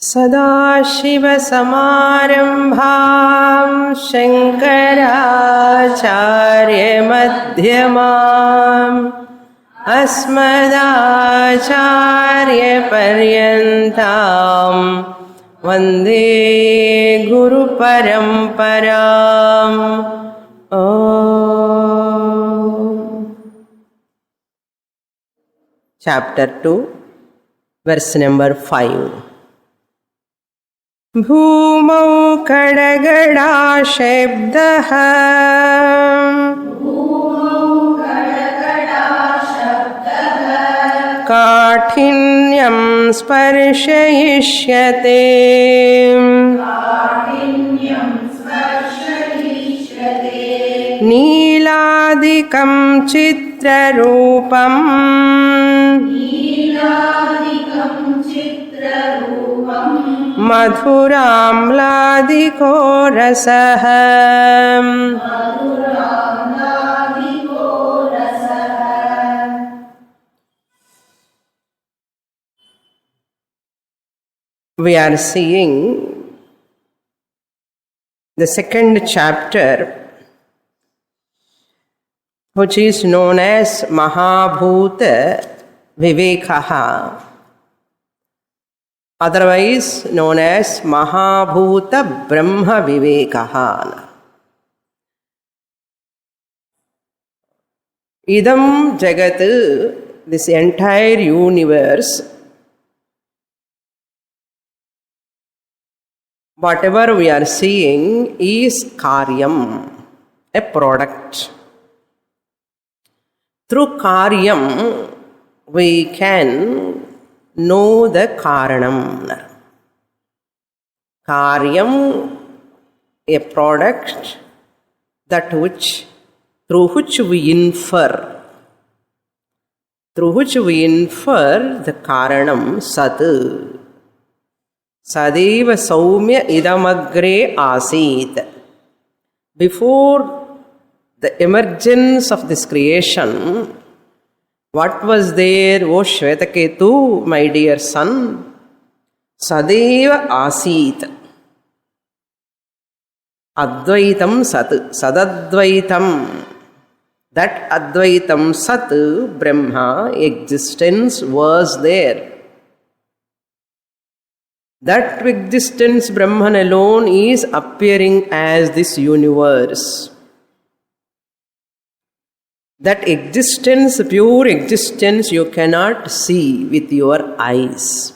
सदाशिवसमारम्भां शङ्कराचार्यमध्यमाम् अस्मदाचार्यपर्यन्तां वन्दे गुरुपरम्पराम्. Chapter 2, verse number 5. भूमौ खड्गडाशब्दः काठिन्यं स्पर्शयिष्यते. नीलादिकं चित्ररूपम् मधुराम्लादिको रसः. We are seeing the second chapter, which is known as Mahabhuta Vivekaha, otherwise known as Mahabhuta Brahma Vivekaha. Idam Jagat, this entire universe, whatever we are seeing is karyam, a product. Through karyam, we can know the karanam. Karyam, a product that through which we infer the karanam sat. Sadeva saumya idamagre asit. Before the emergence of this creation, what was there, O Shvetaketu, my dear son? Sadeva asit. Advaitam sat. Sadadvaitam. That Advaitam sat, Brahma, existence was there. That existence, Brahman alone, is appearing as this universe. That existence, pure existence, you cannot see with your eyes.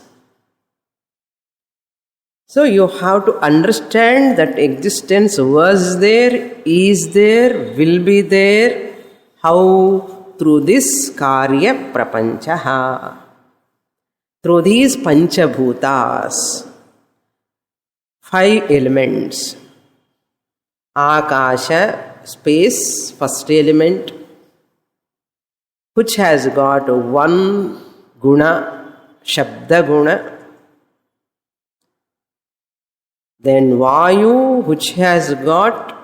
So you have to understand that existence was there, is there, will be there. How? Through this karya prapanchaha. Through these panchabhutas, 5 elements. Akasha, space, first element, which has got 1 guna, shabda guna. Then Vayu, which has got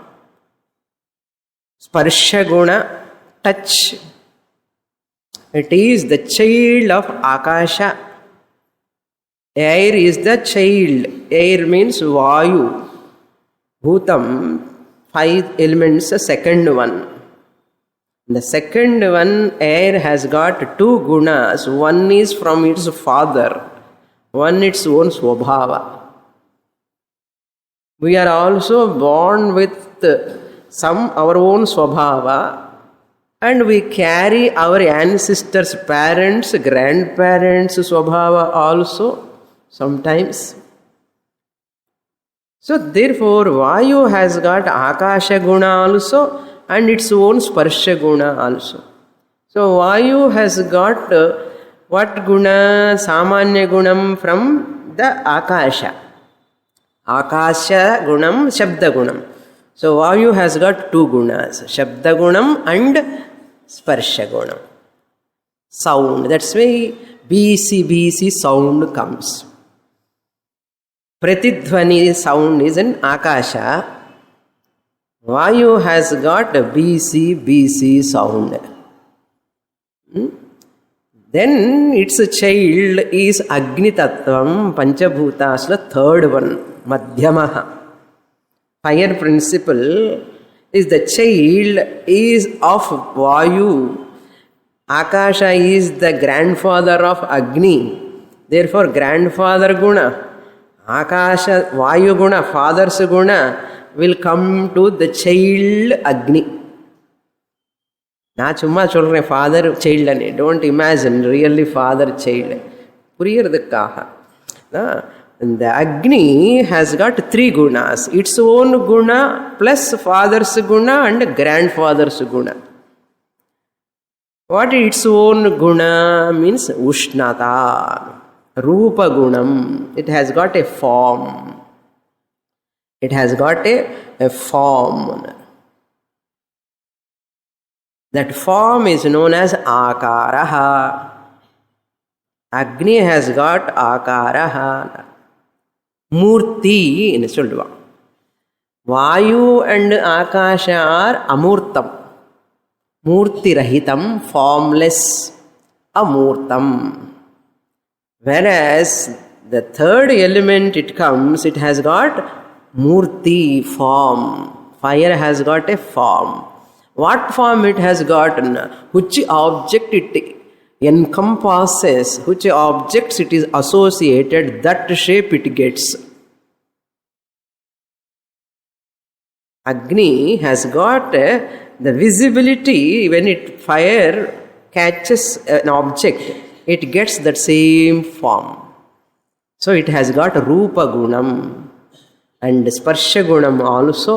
sparsha guna, touch. It is the child of Akasha. Air is the child. Air means Vayu. Bhutam, 5 elements, the second one. The second one, air, has got 2 gunas. One is from its father, one its own swabhava. We are also born with some our own swabhava, and we carry our ancestors, parents, grandparents' swabhava also sometimes. So therefore, Vayu has got Akasha guna also and its own sparsha guna also. So Vayu has got what guna? Samanya gunam from the Akasha. Akasha gunam, Shabda gunam. So Vayu has got 2 gunas, Shabda gunam and sparsha gunam. Sound, that's why BC sound comes. Pratidhvani sound is in Akasha. Vayu has got a BC sound. Then its child is Agni Tattvam, Panchabhutasla, third one, Madhyamaha. Fire principle is the child is of Vayu. Akasha is the grandfather of Agni. Therefore, grandfather guna, Akasha, Vayu guna, father's guna will come to the child Agni. நான் சும்மா சொல்கிறேன் father child அனே, don't imagine really father child, புரியறதுக்காக. இந்த Agni has got 3 gunas, its own guna plus father's guna and grandfather's guna. What its own guna means ushnata, rupagunam. It has got a form, it has got a form. That form is known as Akaraha. Agni has got Akaraha. Murti in Suldva. Vayu and Akasha are Amurtam. Murti Rahitam, formless. Amurtam. Whereas the third element it comes, it has got Murti, form. Fire has got a form. What form it has gotten, which object it encompasses, which objects it is associated, that shape it gets. Agni has got the visibility. When it fire catches an object, it gets that same form. So it has got Rupa Gunam and Sparsha Gunam also,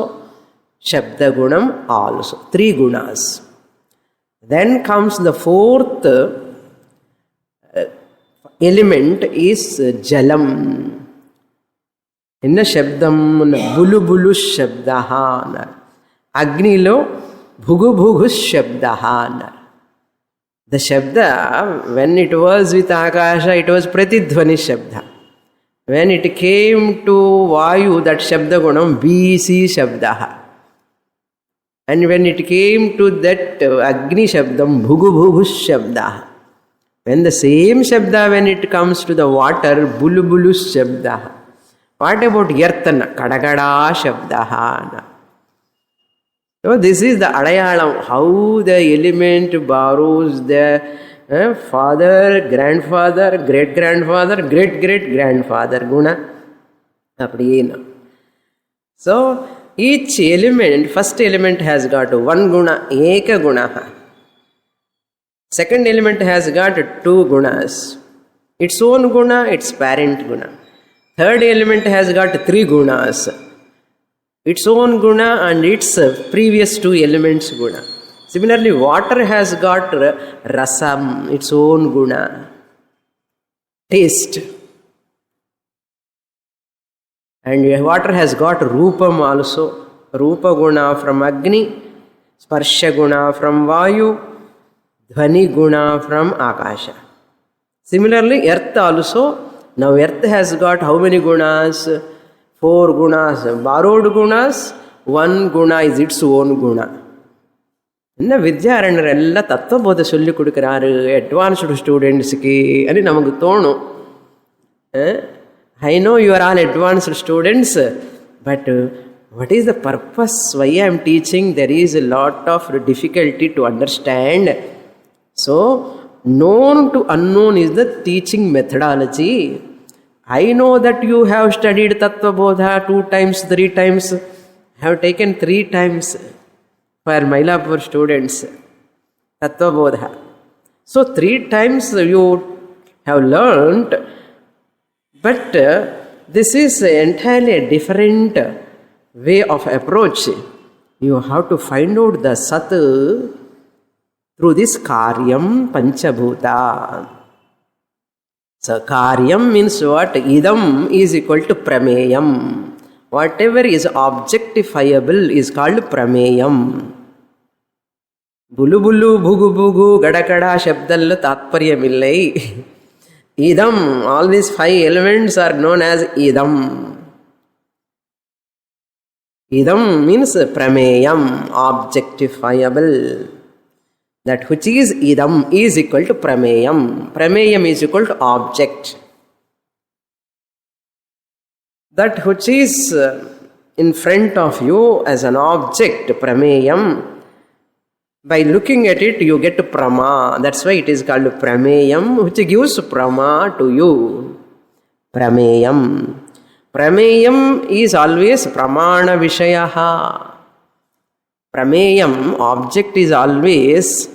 Shabda Gunam also, 3 gunas. Then comes the fourth element is Jalam. Inna Shabdam Bulu Bulu Shabdaha. Agni lo Bhugu Bhugu Shabdaha. The Shabda, when it was with Akasha, it was Pratidhvani Shabda. When it came to Vayu, that Shabda Gunam BC Shabdaha. And when it came to that Agni Shabdam, Bhugu Bhugu Shabda. When the same Shabda, when it comes to the water, Bulu Bulu Shabda. What about Yartana? Kadagada Shabda. So this is the Adayalam, how the element borrows the father, grandfather, great-grandfather, great-great-grandfather guna. So each element, first element has got 1 guna, eka guna. Second element has got 2 gunas, its own guna, its parent guna. Third element has got 3 gunas, its own guna and its previous 2 elements guna. Similarly, water has got rasam, its own guna, taste. And water has got Rupam also. Rupa Guna from Agni, Sparsha Guna from Vayu, Dhvani Guna from Akasha. Similarly, Earth also. Now Earth has got how many gunas? 4 gunas. Borrowed gunas, 1 guna is its own guna. என்ன வித்யாரண்யர் எல்லாம் தத்துவபோதை சொல்லி கொடுக்குறாரு advanced ஸ்டூடெண்ட்ஸுக்கு అని நமக்கு தோணும். I know you are all advanced students, but what is the purpose? Why I am teaching? There is a lot of difficulty to understand. So, known to unknown is the teaching methodology. I know that you have studied Tattva Bodha 2 times, 3 times. I have taken 3 times for Mylapore students, Tattva Bodha. So, 3 times you have learnt. But this is entirely a different way of approach. You have to find out the Sat through this Karyam Panchabhuta. So Karyam means what? Idam is equal to Prameyam. Whatever is objectifiable is called Prameyam. Bulu Bulu, Bhugu Bhugu, Gadakada, Shabdal, Tatparyamillai. Idam, all these 5 elements are known as Idam. Idam means Prameyam, objectifiable. That which is idam is equal to prameyam. Prameyam is equal to object. That which is in front of you as an object, prameyam, by looking at it you get prama. That's why it is called prameyam, which gives prama to you. Prameyam. Prameyam is always pramana vishayaha. Prameyam, object, is always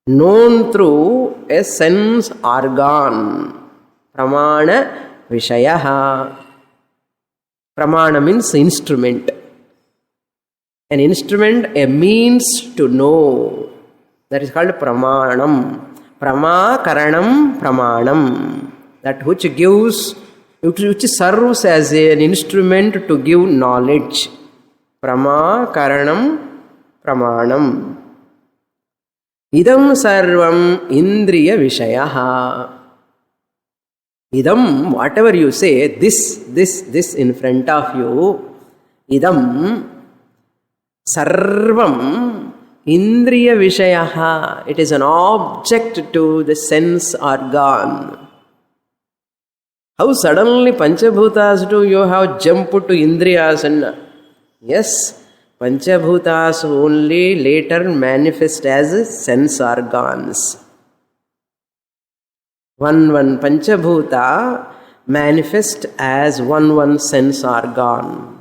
known through a sense organ. Pramana vishayaha. Pramana means instrument. An instrument, a means to know. That is called pramanam. Pramakaranam pramanam. That which gives, which serves as an instrument to give knowledge. Pramakaranam pramanam. Idam sarvam indriya vishayaha. Idam, whatever you say, this in front of you, idam sarvam indriya vishayaha. It is an object to the sense organ. How suddenly Panchabhutas do you have jumped to indriyas? And yes, Panchabhutas only later manifest as sense organs. One Panchabhuta manifest as one sense organ.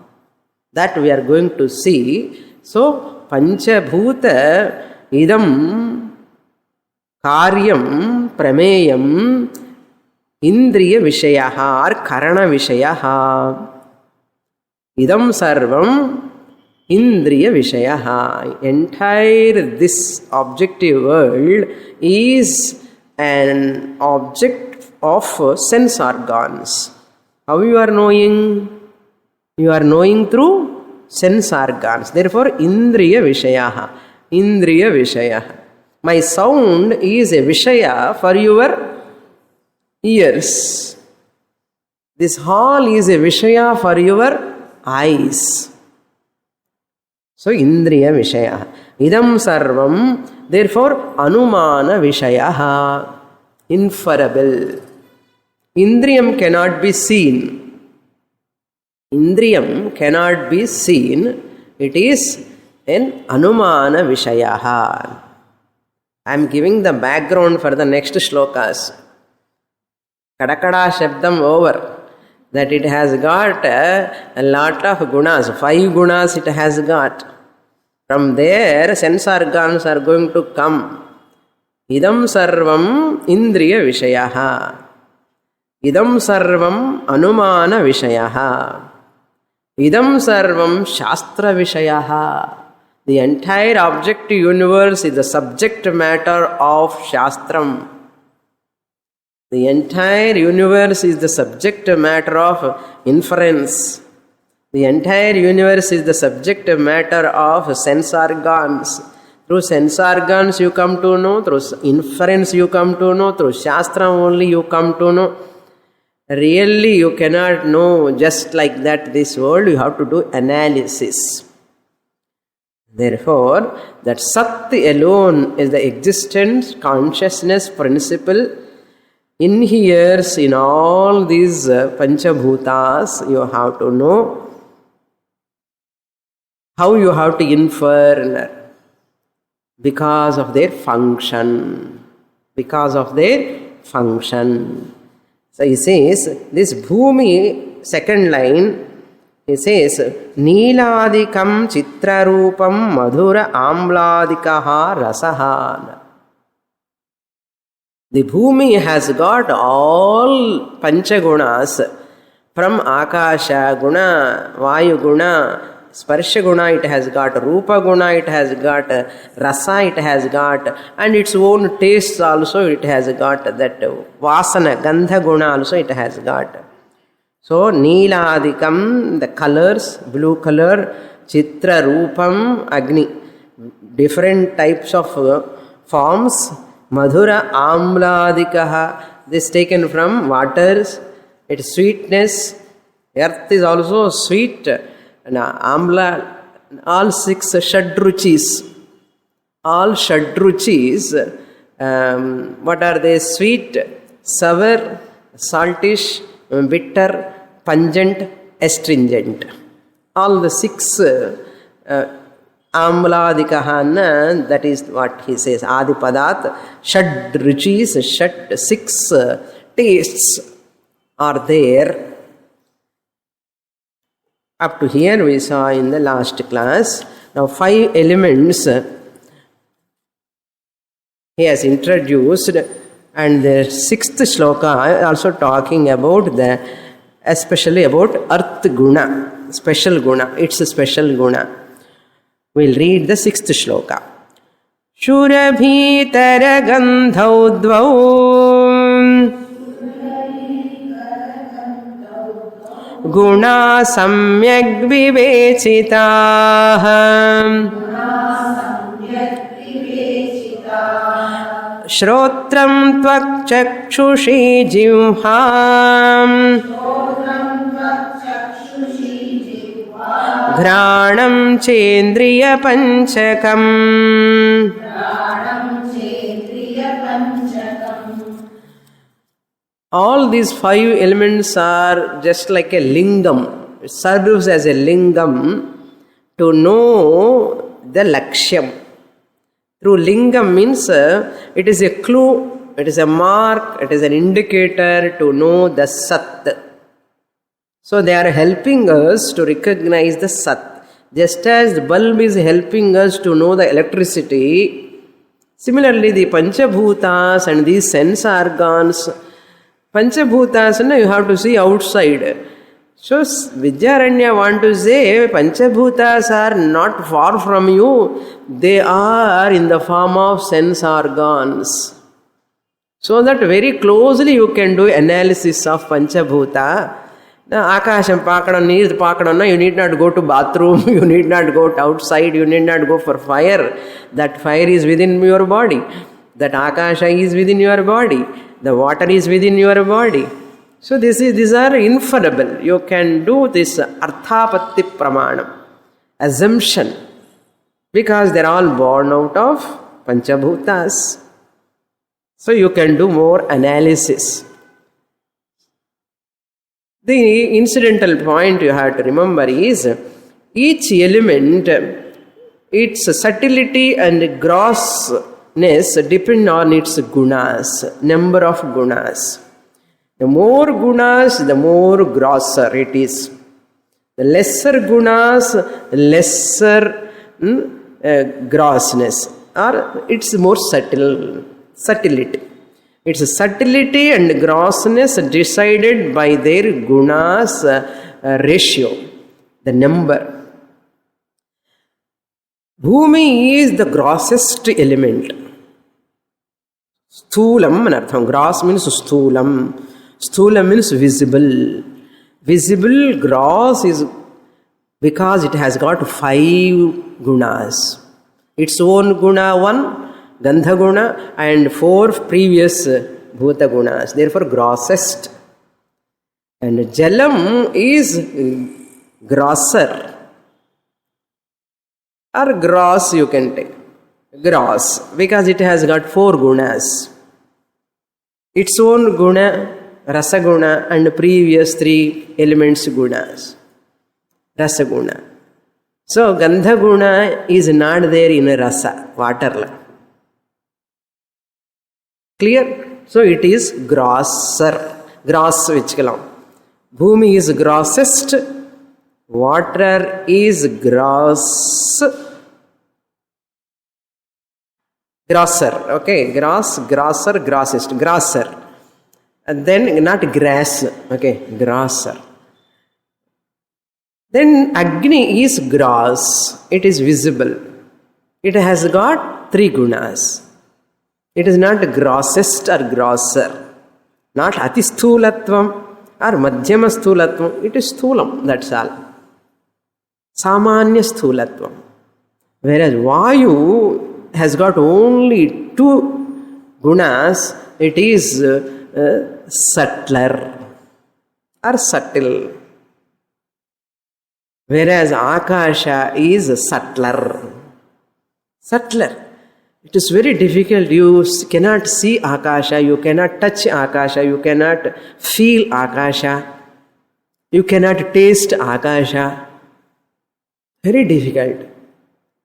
That we are going to see. So, Panchabhuta idam karyam prameyam indriya vishayaha or karana vishayaha. Idam sarvam indriya vishayaha. Entire this objective world is an object of sense organs. How you are knowing? You are knowing through sense organs. Therefore, indriya vishayaha. Indriya vishayaha. My sound is a vishaya for your ears. This hall is a vishaya for your eyes. So, indriya vishayaha. Idam sarvam. Therefore, anumana vishayaha, inferable. Indriyam cannot be seen. Indriyam cannot be seen. It is an anumana vishayaha. I am giving the background for the next shlokas. Kadakada Shabdam over. That it has got a lot of gunas. 5 gunas it has got. From there, sense organs are going to come. Idam sarvam indriya vishayaha. Idam sarvam anumana vishayaha. Idam sarvam shastra vishayaha. The entire objective universe is the subject matter of shastram. The entire universe is the subject matter of inference. The entire universe is the subject matter of sense organs. Through sense organs you come to know, through inference you come to know, through Shastra only you come to know. Really you cannot know just like that this world, you have to do analysis. Therefore, that Sat alone is the existence, consciousness principle inheres in all these Panchabhutas. You have to know how you have to infer because of their function. Because of their function. So he says, this Bhumi, second line, he says, Neeladikam Chitrarupam Madhura Amladikaha Rasaha. The Bhumi has got all Panchagunas from Akasha Guna, Vayu Guna, Sparsha Guna, it has got Rupa Guna, it has got Rasa, it has got, and its own tastes also it has got, that Vasana, Gandha Guna also it has got. So, Neeladikam, the colors, blue color, Chitra Rupam, Agni, different types of forms, Madhura Amladikaha, this taken from waters, its sweetness, earth is also sweet, and Amla, all 6 Shadruchis, all Shadruchis, what are they? Sweet, sour, saltish, bitter, pungent, astringent. All the 6 Amladikahana, that is what he says, Adipadat, Shad Ruchis, 6 tastes are there. Up to here we saw in the last class. Now 5 elements he has introduced, and the 6th shloka also talking about especially about Earth Guna, special Guna, it's a special Guna. We'll read the 6th shloka. Shurabhitara gandhau dvau guna samyak vivechitah Shrotram tvak chakshushi jivham Ghranam chendriya panchakam. All these 5 elements are just like a lingam. It serves as a lingam to know the lakshyam. Through lingam means it is a clue, it is a mark, it is an indicator to know the sat. So they are helping us to recognize the sat. Just as the bulb is helping us to know the electricity, similarly the Panchabhutas and these sense organs, Panchabhutas you have to see outside. So Vidyaranya want to say Panchabhutas are not far from you, they are in the form of sense organs. So that very closely you can do analysis of Panchabhuta. Akasham pakadam, neer pakadam, you need not go to bathroom, you need not go outside, you need not go for fire. That fire is within your body. That Akasha is within your body. The water is within your body. So these are inferable. You can do this arthapatti pramanam, assumption, because they are all born out of Panchabhutas. So you can do more analysis. The incidental point you have to remember is each element, its subtlety and grossness depend on its gunas, number of gunas. The more gunas, the more grosser it is. The lesser gunas, the lesser grossness, or it's more subtlety. Its subtlety and grossness decided by their gunas ratio, the number. Bhumi is the grossest element. Sthulam anartham. Gross means sthulam. Sthulam means visible. Visible, gross is because it has got 5 gunas. Its own guna 1, Gandha guna, and 4 previous Bhuta gunas. Therefore, grossest. And Jalam is grosser. Or gross you can take. Gross, because it has got 4 gunas. Its own guna, Rasa guna, and previous 3 elements gunas. Rasa guna. So, Gandha guna is not there in a rasa, water. Clear? So, it is grosser. Gross vichkalam. Bhumi is grossest. Water is grosser. Okay, grosser, grossest, grosser. And then not grass, okay, grosser. Then Agni is gross. It is visible. It has got 3 gunas. It is not grossest or grosser. Not atisthoolatvam or madhyama sthulatvam. It is sthulam, that's all. Samanya sthulatvam. Whereas Vayu has got only 2 gunas. It is subtler or subtle. Whereas Akasha is subtler. Subtler. It is very difficult. You cannot see Akasha, you cannot touch Akasha, you cannot feel Akasha, you cannot taste Akasha. Very difficult.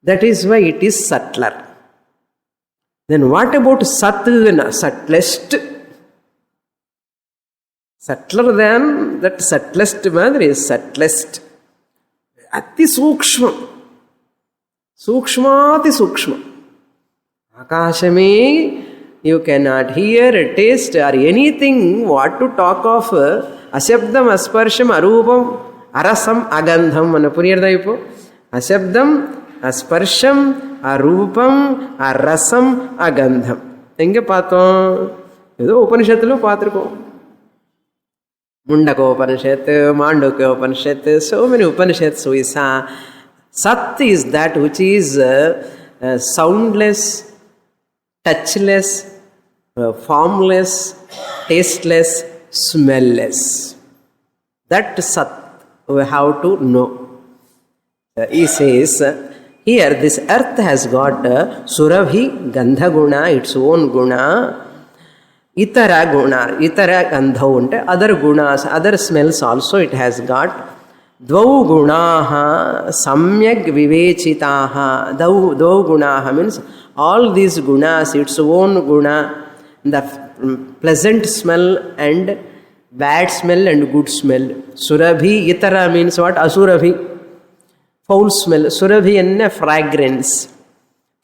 That is why it is subtler. Then what about Satguna, subtlest? Subtler than that subtlest mother is subtlest. Ati Sukshma. Sukshmati Sukshma. Akashame, you cannot hear, taste, or anything. What to talk of? Ashabdam, asparsham, arupam, arasam, agandham. Manapuriyardaipo. Ashabdam, asparsham, arupam, arasam, agandham. Enge paathom? Edo Upanishadlo paathirkom. Mundaka Upanishad, Mandukya Upanishad, so many Upanishads we saw. Sat is that which is soundless, touchless, formless, tasteless, smellless. That Sat we have to know. He says, here this earth has got Surabhi, Gandha Guna, its own Guna, Itara Guna, Itara Gandha, other Gunas, other smells also it has got. Dvau Gunaha, Samyak Vivechitaha, Dvau Gunaha means all these Gunas, its own Guna, the pleasant smell and bad smell and good smell. Surabhi, Itara means what? Asurabhi, foul smell. Surabhi and fragrance.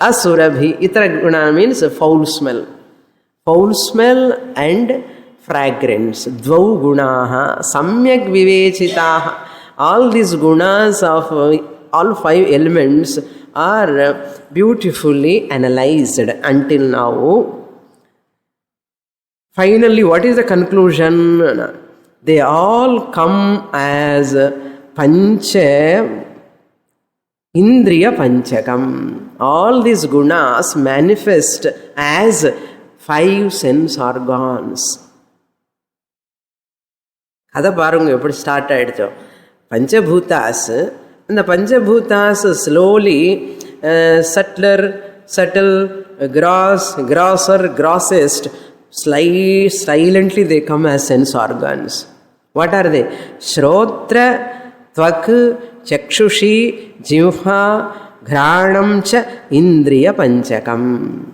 Asurabhi, Itara Guna means foul smell. Foul smell and fragrance. Dvau Gunaha, Samyak Vivechitaha. All these gunas of all five elements are beautifully analyzed until now. Finally, what is the conclusion? They all come as Pancha Indriya Panchakam. All these gunas manifest as five sense organs. Kada parunga eppadi start aayidcho. Panchabhutas, and the Panchabhutas slowly, subtler, subtle, grosser, grossest, silently they come as sense organs. What are they? Shrotra, Tvak, Chakshushi, Jivha, Ghranam cha Indriya Panchakam.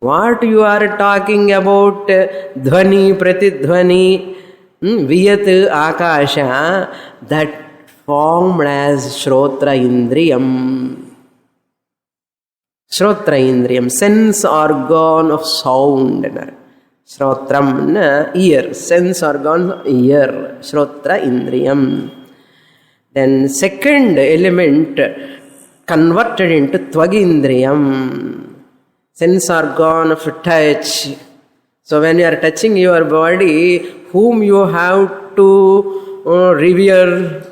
What you are talking about, Dhvani, Pratidhvani, Viyat Akasha, that formed as Shrotra Indriyam. Shrotra Indriyam, sense organ of sound. Shrotram, ear, sense organ, ear. Shrotra Indriyam. Then second element converted into Tvagindriyam, sense organ of touch. So when you are touching your body, whom you have to revere,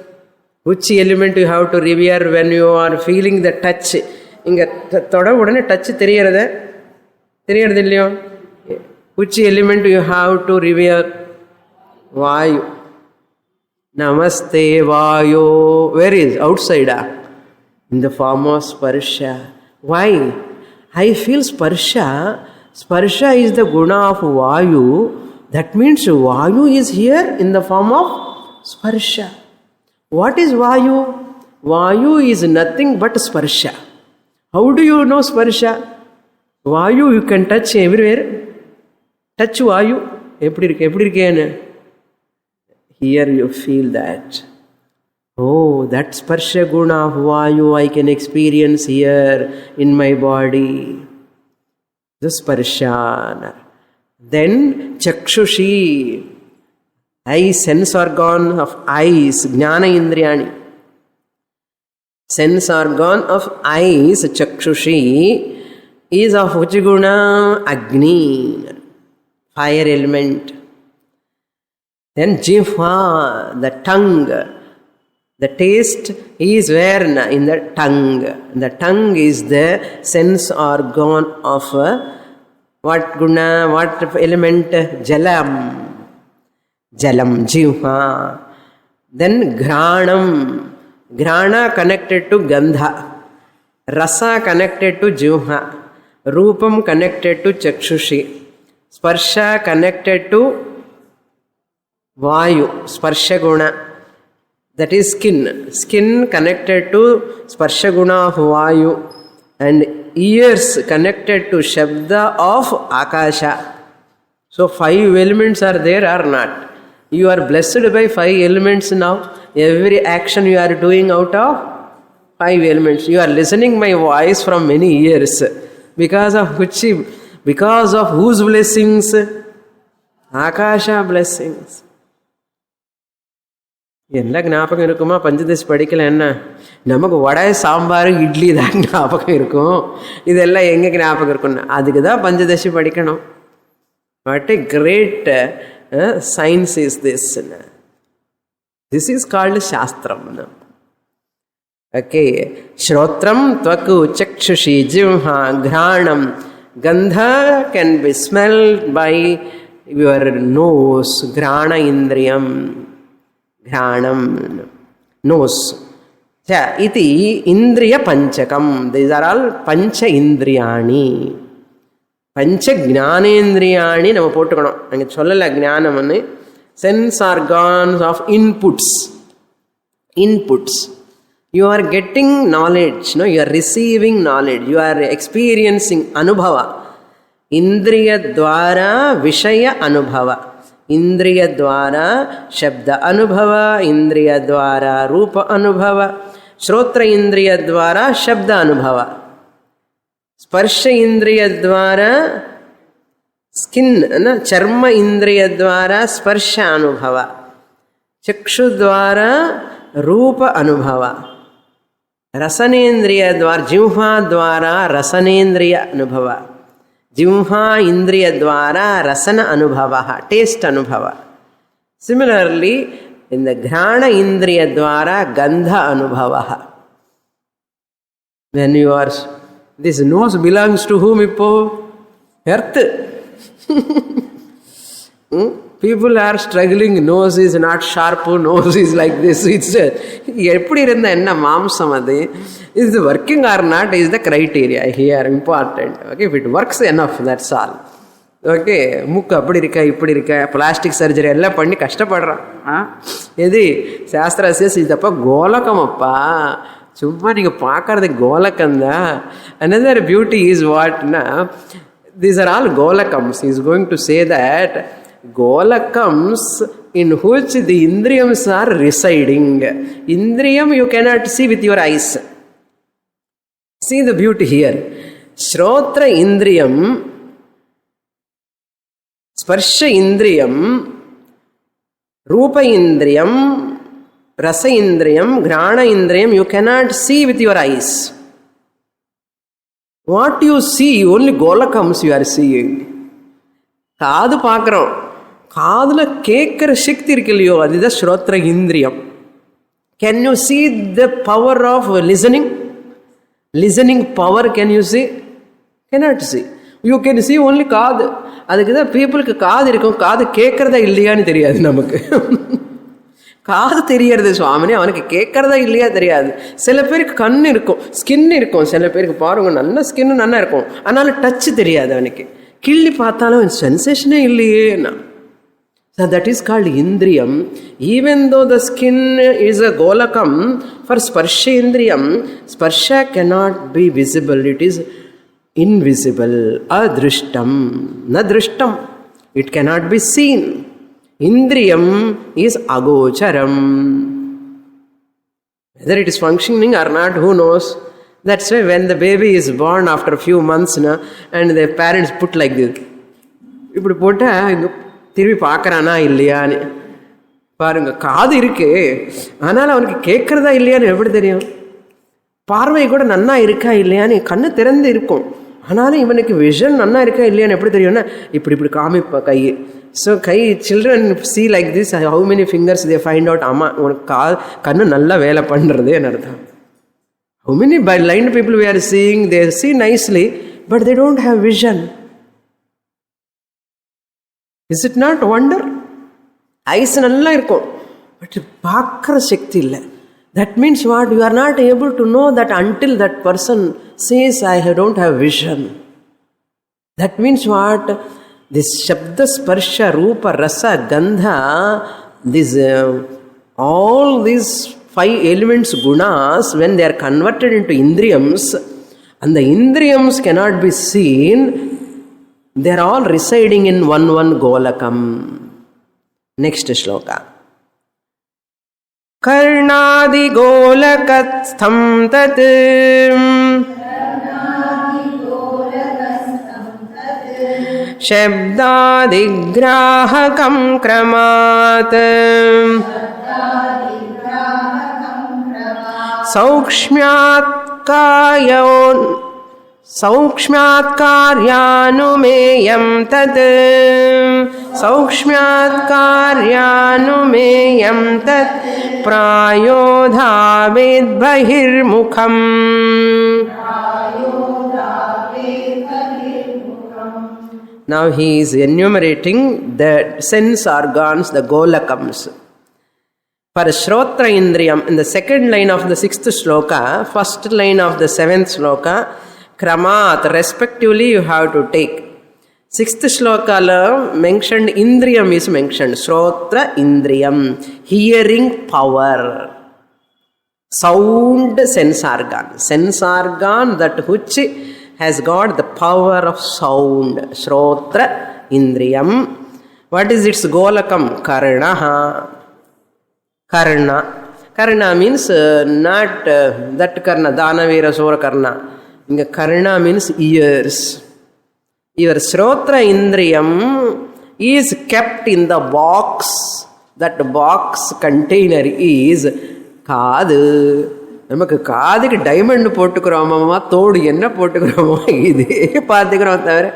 which element you have to revere when you are feeling the touch. Inga thoda udane touch theriyadillyo. Which element you have to revere? Vayu. Namaste Vayu. Where is? Outside. In the form of sparsha. Why? I feel sparsha. Sparsha is the guna of Vayu. That means Vayu is here in the form of sparsha. What is Vayu? Vayu is nothing but sparsha. How do you know sparsha? Vayu you can touch everywhere. Touch Vayu. Here you feel that. Oh, that sparsha guna of Vayu I can experience here in my body. The sparsha. Then Chakshushi, eye, sense organ of eyes, Jnana Indriyani. Sense organ of eyes, Chakshushi, is of which guna? Agni, fire element. Then Jihva, the tongue. The taste is where? In the tongue. The tongue is the sense organ of what guna, what element? Jalam. Jalam, Jihva. Then Ghranam. Ghrana connected to Gandha. Rasa connected to Jihva. Rupam connected to Chakshushi. Sparsha connected to Vayu, Sparsha Guna. That is skin. Skin connected to Sparsha Guna of Vayu. And ears connected to Shabda of Akasha. So 5 elements are there or not? You are blessed by 5 elements now. Every action you are doing out of 5 elements. You are listening my voice from many years. Because of which? Because of whose blessings? Akasha blessings. எல்லாம் ஞாபகம் இருக்குமா? பஞ்சதசி படிக்கல என்ன? நமக்கு வடை சாம்பார் இட்லி தான் ஞாபகம் இருக்கும். இதெல்லாம் எங்கே ஞாபகம் இருக்கும்னா அதுக்கு தான் பஞ்சதசி படிக்கணும். What a great science is this. This is called shastram. Okay. Shrotram tvak chakshushi jihva ghranam gandha can be smelt by your nose. Ghrana indriyam. Granam, nose. Iti indriya panchakam. These are all pancha indriyani. Pancha gnanendriyani nama pottukanum. Ange sollala gnanam anne sense organs of inputs. You are getting knowledge, no? You are receiving knowledge. You are experiencing anubhava. Indriya dwara vishaya anubhava. इंद्रिय द्वारा शब्द अनुभव, इंद्रिय द्वारा रूप अनुभव, श्रोत्र इंद्रिय द्वारा शब्द अनुभव, स्पर्श इंद्रिय द्वारा स्किन ना चर्म इंद्रिय द्वारा स्पर्श अनुभव, चक्षु द्वारा रूप अनुभव, रसनेन्द्रिय द्वारा जिह्वा द्वारा रसनेन्द्रिय अनुभव, जिह्वा इंद्रिय द्वारा रसन अनुभव, टेस्ट अनुभव. Similarly, in the घ्राण इंद्रिय द्वारा गंध अनुभव. When you are, this nose belongs to whom? Earth. People are struggling. Nose is not sharp. Nose is like this. It's eppadi irundha enna maamsam adu is working or not is the criteria here important. Okay, if it works enough, that's all. Okay, mukku appadi irukka ippadi irukka plastic surgery ella panni kashtapadran. Idi shastra says idappa golakam appa. Chumma neenga paakkradhu golakam da. Another beauty is what na, these are all golakams. He is going to say that golakams in which the indriyams are residing. Indriyam you cannot see with your eyes. See the beauty here. Shrotra indriyam, sparsha indriyam, rupa indriyam, rasa indriyam, grana indriyam you cannot see with your eyes. What you see, only golakams you are seeing. காது பார்க்குறோம். காதில் கேட்குற சக்தி இருக்கு இல்லையோ, அதுதான் ஸ்ரோத்ர இந்திரியம். Can you see the power of listening? Listening power can you see? Cannot see. You can see only காது. அதுக்கு தான் பீப்புளுக்கு காது இருக்கும், காது கேட்குறதா இல்லையான்னு தெரியாது நமக்கு. காது தெரியறது சுவாமினே, அவனுக்கு கேட்குறதா இல்லையா தெரியாது. சில பேருக்கு கண் இருக்கும், ஸ்கின் இருக்கும். சில பேருக்கு பாருங்க நல்ல ஸ்கின்னு நல்லா இருக்கும், ஆனாலும் டச்சு தெரியாது அவனுக்கு. கிள்ளி பார்த்தாலும் சென்சேஷனே இல்லையேன்னா. So that is called indriyam. Even though the skin is a golakam, for sparsha indriyam, sparsha cannot be visible. It is invisible. Adrishtam. Na drishtam. It cannot be seen. Indriyam is agocharam. Whether it is functioning or not, who knows? That's why when the baby is born after a few months na, and the parents put like this. இப்படி போட்டால் திரும்பி பார்க்குறானா இல்லையான்னு பாருங்க. காது இருக்கு, ஆனால் அவனுக்கு கேட்குறதா இல்லையான்னு எப்படி தெரியும்? பார்வை கூட நன்னா இருக்கா இல்லையான்னு கண்ணு திறந்து இருக்கும், ஆனாலும் இவனுக்கு விஷன் நன்னா இருக்கா இல்லையான்னு எப்படி தெரியும்னா இப்படி இப்படி காமிப்பா கை. ஸோ கை children see like this, how many fingers they find out. ஆமாம் உனக்கு கண்ணு நல்லா வேலை பண்ணுறது என்ன அர்த்தம். How many blind people we are seeing, they see nicely, but they don't have vision. Is it not wonder? Eyes நல்லா இருக்கும், பட் பார்க்குற சக்தி இல்லை. That means what? You are not able to know that until that person says, I don't have vision. That means what? This Shabda, Sparsha, Rupa, Rasa, Gandha, all these 5 elements, gunas, when they are converted into Indriyams, and the Indriyams cannot be seen, they are all residing in one Golakam. Next shloka. Karnadi Golakatham tat Shabdadigrahakam kramat Saukshmyat karyanumeyam tat prayodhavid bahirmukham. Now he is enumerating the sense organs, the golakams. For Shrotra Indriyam, in the second line of the 6th shloka, first line of the 7th shloka, Kramat, respectively you have to take. 6th shloka mentioned Indriyam is mentioned. Shrotra Indriyam, hearing power. Sound sense organ. Sense organ that which has got the power of sound. Shrotra Indriyam. What is its golakam? Karnaha. Karna means not that karna, Danavira Sura karna. Karna means ears. Your Shrotra Indriyam is kept in the box. That box container is Kadu. நமக்கு காதுக்கு diamond போட்டுக்கிறோமாம்மா, தோடு என்ன போட்டுக்கிறோமோ இதே பார்த்துக்கிறோம் தவிர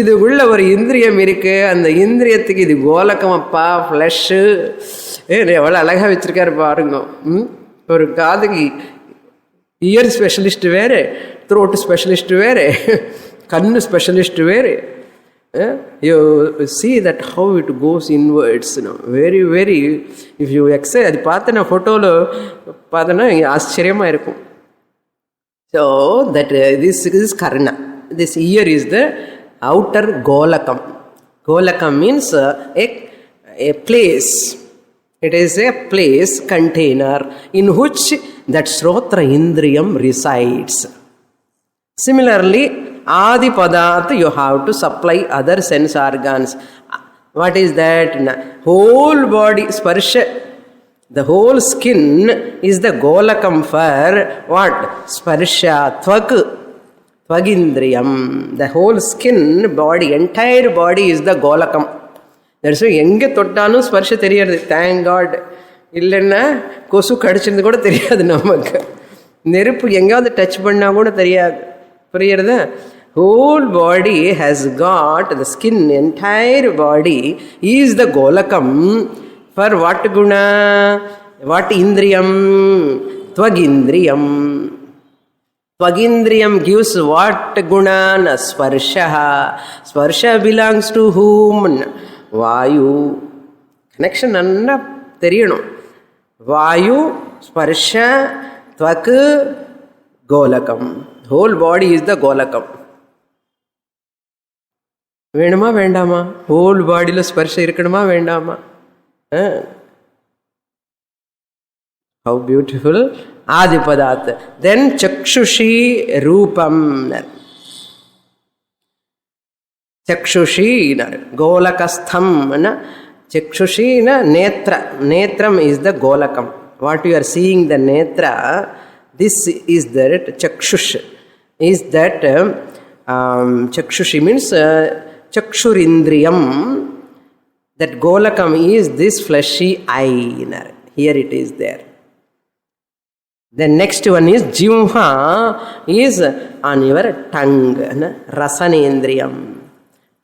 இது உள்ள ஒரு இந்திரியம் இருக்கு. அந்த இந்திரியத்துக்கு இது கோலக்கமப்பா, ஃப்ளஷ்ஷு எவ்வளோ அழகாக வச்சிருக்காரு பாருங்க. ஒரு காதுக்கு இயர் ஸ்பெஷலிஸ்ட் வேறு, த்ரோட் ஸ்பெஷலிஸ்ட் வேறு, கண்ணு ஸ்பெஷலிஸ்ட் வேறு. You see that how it goes inwards, very very, if you exercise, அது பார்த்தனா ஃபோட்டோவில் பார்த்தனா ஆச்சரியமாக இருக்கும். So that this is karna. This ear is the outer golakam. Golakam means a place. It is a place, container in which that Shrotra Indriyam resides. Similarly, Adi Padat, you have to supply other sense organs. What is that? Whole body, sparsha, the whole skin is the golakam for what? Sparsha, tvagindriyam. The whole skin, body, entire body is the golakam. That's why எங்கே தொட்டாலும் ஸ்பர்ஷம் தெரியாது. Thank God. இல்லைன்னா கொசு கடிச்சிருந்து கூட தெரியாது நமக்கு. நெருப்பு எங்கேயாவது டச் பண்ணால் கூட தெரியாது. புரியுறதா? Whole body has got the skin, entire body is the golakam for what guna? What indriyam? Tvagindriyam. Tvagindriyam gives what guna? Sparsha. Sparsha belongs to whom? Vayu. Connection anna theriyano. Vayu, sparsha, tvak, golakam. Whole body is the golakam. வேணுமா வேண்டாமா? Whole பாடியில் ஸ்பர்ஷம் இருக்கணுமா வேண்டாமா? How beautiful. ஆதி பதார்த்த. Then chakshushi rupam. சக்ஷுஷீனர் கோலகஸ்தம். சக்ஷுஷீன netra. Netram is the golakam. What you are seeing the netra, this is that chakshush. Is that chakshushi means chakshurindriyam. That golakam is this fleshy eye. Here it is there. The next one is jivha, is on your tongue. Rasanendriyam.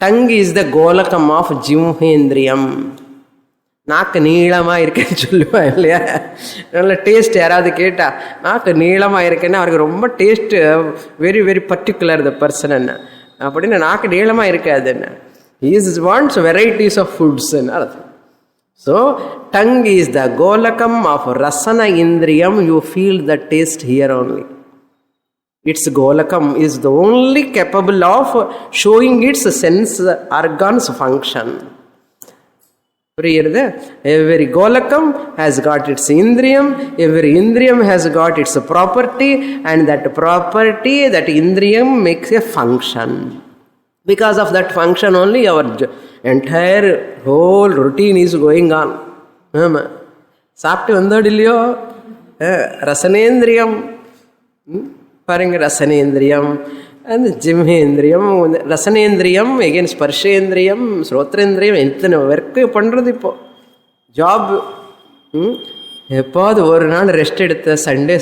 Tongue is the golakam of jivhendriyam. நாக்கு நீளமாக இருக்குன்னு சொல்லுவேன் இல்லையா? நல்ல taste யாராவது கேட்டால் நாக்கு நீளமாக இருக்குன்னா அவருக்கு ரொம்ப taste very very particular the person என்ன அப்படின்னு. நாக்கு நீளமாக இருக்காது என்ன. ஈஸ் வாண்ட்ஸ் வெரைட்டிஸ் ஆஃப் ஃபுட்ஸ்ன்னு அர்த்தம். So tongue is the golakam of rasana indriyam. You feel the taste here only. Its golakam is the only capable of showing its sense organs function. Every golakam has got its indriyam, every indriyam has got its property, and that property, that indriyam makes a function. Because of that function only our entire whole routine is going on. சாப்பிட்டு வந்தோடு இல்லையோ ரசனேந்திரியம் பாருங்க, ரசனேந்திரியம் அந்த ஜிம்ஹேந்திரியம், ரசனேந்திரியம் again ஸ்பர்ஷேந்திரியம், ஸ்ரோத்ரேந்திரியம், எத்தனை work பண்ணுறது இப்போது job. எப்போது ஒரு நாள் ரெஸ்ட் எடுத்த சண்டே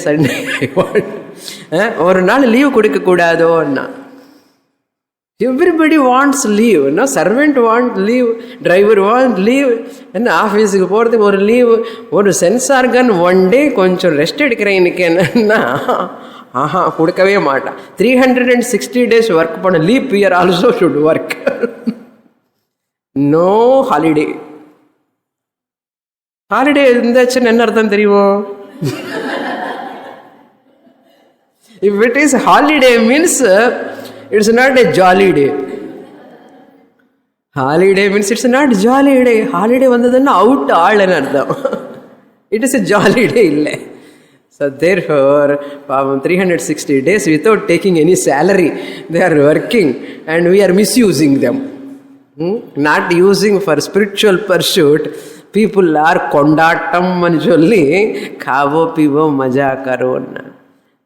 ஒரு நாள் leave கொடுக்கக்கூடாதோன்னா. Everybody wants leave. No, servant want leave, driver want leave. என்ன ஆஃபீஸுக்கு போகிறதுக்கு ஒரு லீவு, ஒரு சென்ஸ் ஆர்கன் ஒன் டே கொஞ்சம் ரெஸ்ட் எடுக்கிறேன் இன்னைக்கு என்னன்னா கொடுக்கவே மாட்டான். 360 days ஒர்க் பண்ண, leap year also should work. No holiday. Holiday இருந்தாச்சுன்னு என்ன அர்த்தம் தெரியுமோ? If it is holiday means it's not a jolly day. Holiday means it's not jolly day. Holiday vandadana out aalanu ardham. It is a jolly day ille. So therefore 360 days without taking any salary they are working and we are misusing them. Not using for spiritual pursuit. People are kondatam ani solli khavo pivo maja karo.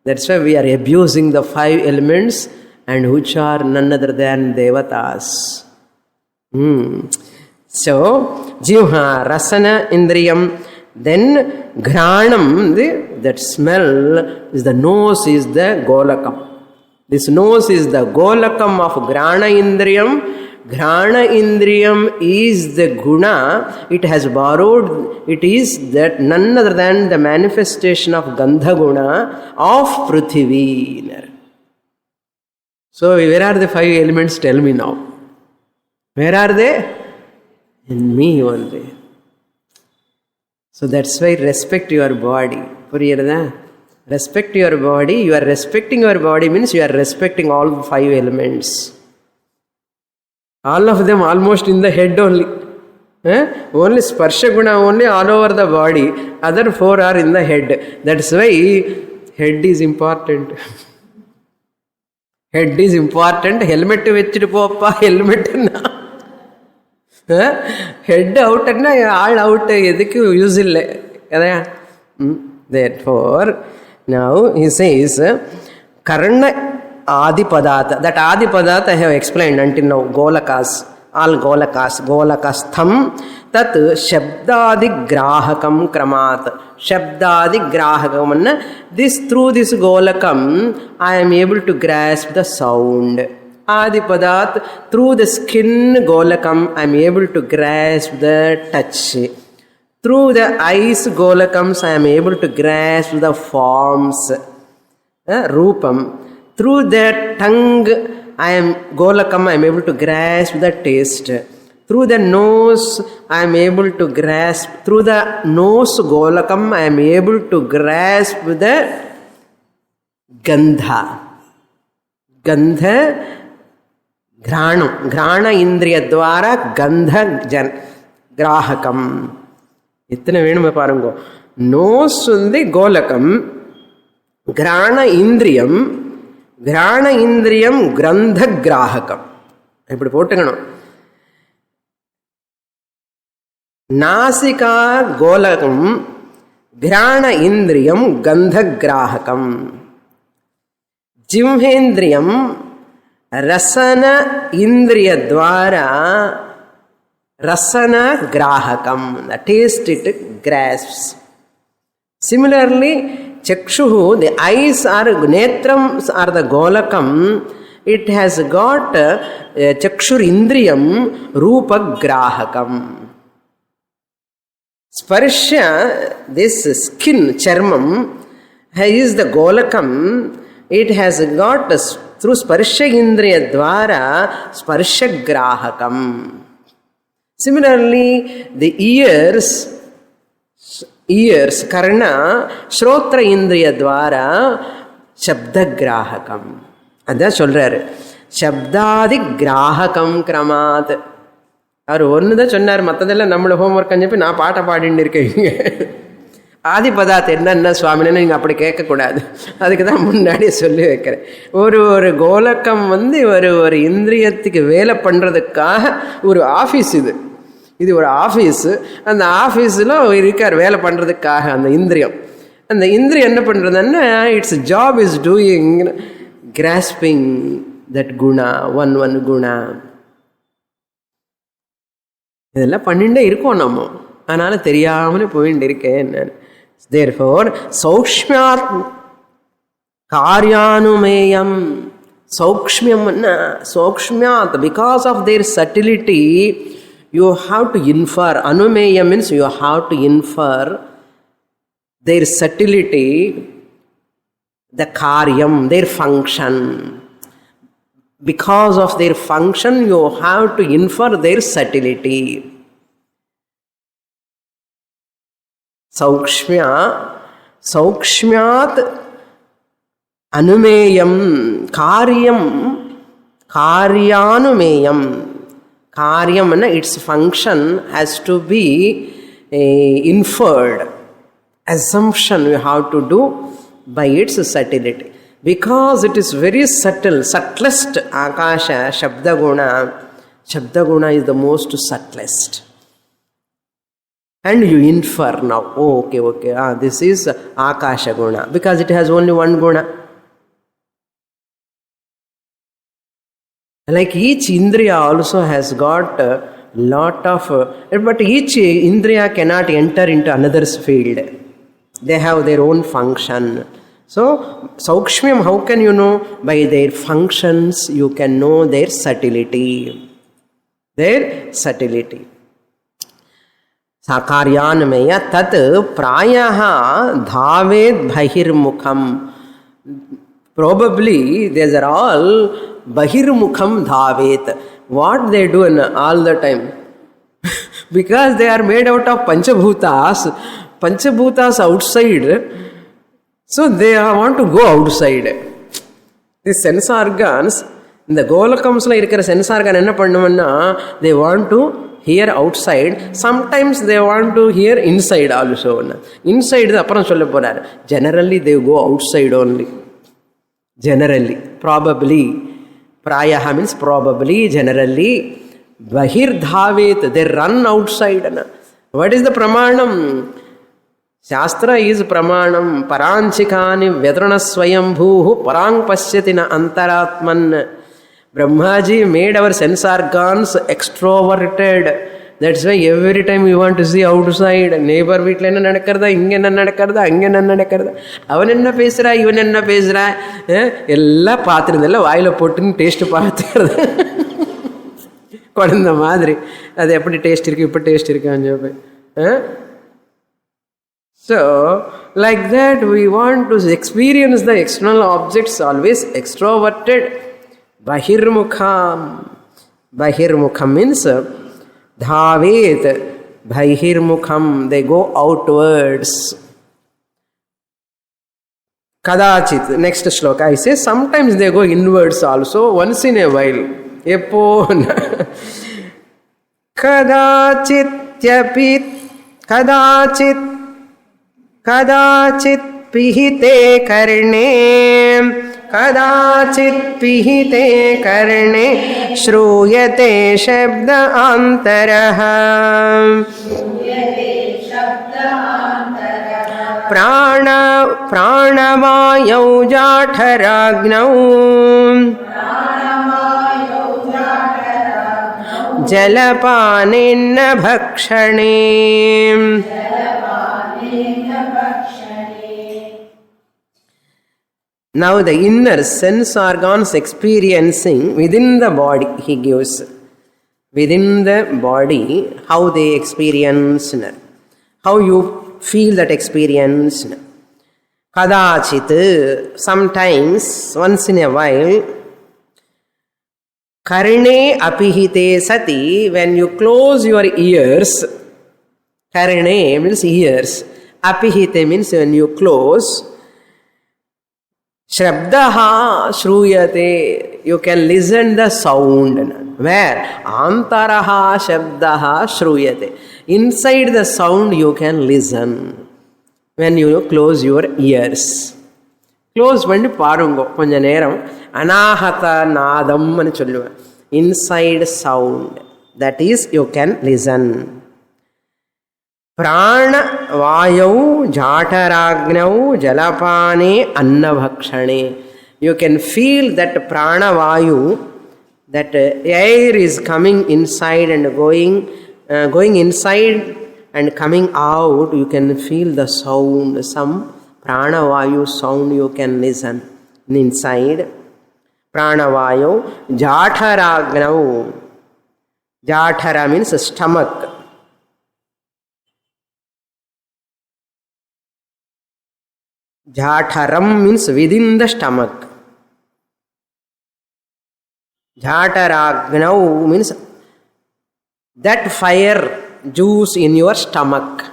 That's why we are abusing the 5 elements, and which are none other than devatas. So jivha, rasana, indriyam, then granam, that smell is the nose, is the golakam. This nose is the golakam of grana indriyam. Grana indriyam is the guna. It has borrowed, it is that none other than the manifestation of gandha guna of Prithvi. So where are the 5 elements? Tell me now. Where are they? In me only. So that's why respect your body. Puriyadha? Respect your body. You are respecting your body means you are respecting all 5 elements. All of them almost in the head only. Only sparsha guna only all over the body. Other 4 are in the head. That's why head is important. Head is important. Helmet vechittu poppa, helmet na head out na all out edukku use illa kada. Therefore now he says karna adi padatha. That adi padatha I have explained until now. Golakas, all golakas, golakastham tat shabdadi grahakam kramat. Shabdadi grahakam anna, this through this golakam I am able to grasp the sound. Adi padat, through the skin golakam I am able to grasp the touch. Through the eyes golakams I am able to grasp the forms, rupam. Through the tongue golakam I am able to grasp the taste. Through the nose I am able to grasp, through the nose golakam I am able to grasp the gandha. Gandha granam, grana indriya dwara gandha grahakam. Itna venume parungo. Nose undi golakam, grana indriyam grandha grahakam. இப்படி போட்டுக்கணும். நாசிகா கோலகம், கிராண இந்திரியம் கந்த கிராஹகம். ஜிம்ஹேந்திரியம் ரசன இந்திரிய துவாரா rasana grahakam. The taste it grasps. Similarly, chakshuhu, the eyes are, netrams are the golakam. It has got chakshur indriyam rupa grahakam. Sparsha, this skin, charmam, is the golakam. It has got through sparsha indriya dwara sparsha grahakam. Similarly, the ears, karna, shrotra indriya dwara சப்தகிராஹகம். அதான் சொல்கிறாரு, சப்தாதி கிராஹகம் கிரமாத். அவர் ஒன்று தான் சொன்னார், மற்றதெல்லாம் நம்மளை homework அஞ்சப்பி நான் பாட்டை பாடின்னு இருக்கீங்க. ஆதி பதார்த்தம் என்னென்ன சுவாமின்னு நீங்கள் அப்படி கேட்கக்கூடாது. அதுக்கு தான் முன்னாடியே சொல்லி வைக்கிறேன். ஒரு கோலக்கம் ஒரு இந்திரியத்துக்கு வேலை பண்ணுறதுக்காக ஒரு ஆஃபீஸ். இது ஒரு ஆஃபீஸு. அந்த ஆஃபீஸில் இருக்கார் வேலை பண்ணுறதுக்காக அந்த இந்திரியம். அந்த இந்திரியம் என்ன பண்ணுறதுன்னா, it's job is doing grasping that Guna, one Guna. இதெல்லாம் பண்ணிகிட்டே இருக்கோம் நம்ம, அதனால் தெரியாமலே போயிட்டு இருக்கேன் நான். Therefore, சௌக்ஷ்மியாத் காரியானுமேயம். சௌக்ஷ்மியாத், because of their subtlety, you have to infer. Anumeyam means you have to infer their subtlety, the karyam, their function. Because of their function, you have to infer their subtlety. Saukshmyat anumeyam karyam karyanumeyam. காரியம்னா its function has to be inferred. Assumption you have to do by its subtlety. Because it is very subtle, subtlest akasha, shabdaguna. Shabdaguna is the most subtlest. And you infer now, oh, okay, this is akasha guna, because it has only one guna. Like each indriya also has got a lot of, but each indriya cannot enter into another's field. They have their own function. So, Saukshmyam, how can you know? By their functions, you can know their subtlety. Their subtlety. Sakaryanmaya tat prayaha dhavet bahirmukham. Probably these are all bahirmukham dhavet. What they do all the time? Because they are made out of panchabhutas. Panchabhutas outside. So they want to go outside. The sense organs, இந்த கோலக்கம்ஸில் இருக்கிற sense organ என்ன பண்ணுவோம்னா, they want to hear outside. Sometimes they want to hear inside also. Inside அப்புறம் சொல்ல போறார். Generally they go outside only. Generally, probably. Prayaha means probably, generally. Bahir dhavet, they run outside. What is the pramanam? Shastra is pramanam. Paranchikani vedrana swayambhuhu parang pasyati na antaratman. Brahmaji made our sense organs extroverted. That's why every time we want to see outside. Neighbor வீட்டில் என்ன நடக்கிறதா, இங்கே என்ன நடக்கிறதா, அங்கே என்ன நடக்கிறதா, அவன் என்ன பேசுகிறா, இவன் என்ன பேசுகிறா, எல்லாம் பார்த்துருந்தெல்லாம் வாயில் போட்டுன்னு டேஸ்ட்டு பார்த்துக்கிறது. குழந்த மாதிரி அது எப்படி டேஸ்ட் இருக்குது, இப்போ டேஸ்ட் இருக்கான்னு சொல்லி. So, like that we want to experience the external objects always extroverted. Bahirmukham. Bahirmukham means dhavet. Bahirmukham, they go outwards. Kadachit, next shloka I say, sometimes they go inwards also, once in a while. Epo kadachit yapit kadachit kadachit pihite karne kadachit pihite karne shruyate shabda antaraha pranavayau jatharagnau जलपानेन भक्षणे. Now the inner sense organs experiencing within the body, he gives. Within the body, how they experience, how you feel that experience. Kadachit, sometimes, once in a while. Karne apihite sati, when you close your ears, karne means ears, apihite means when you close, Shrabdaha shruyate. You can listen the sound. Where? Antaraha shabdaha shruyate. Inside the sound you can listen. When you close your ears. Close பண்ணி பாருங்க கொஞ்ச நேரம். அநாஹத நாதம் னு சொல்லுவேன். Inside sound. That is you can listen. Prana vayau jhataragnyau jalapane annabhakshane. You can feel that prana vayu, that air is coming inside and going inside and coming out. You can feel the sound, some prana vayu sound you can listen inside. Prana vayu jhataragnyau. Jathara means stomach. Jataram means within the stomach. Jataragnau means that fire juice in your stomach.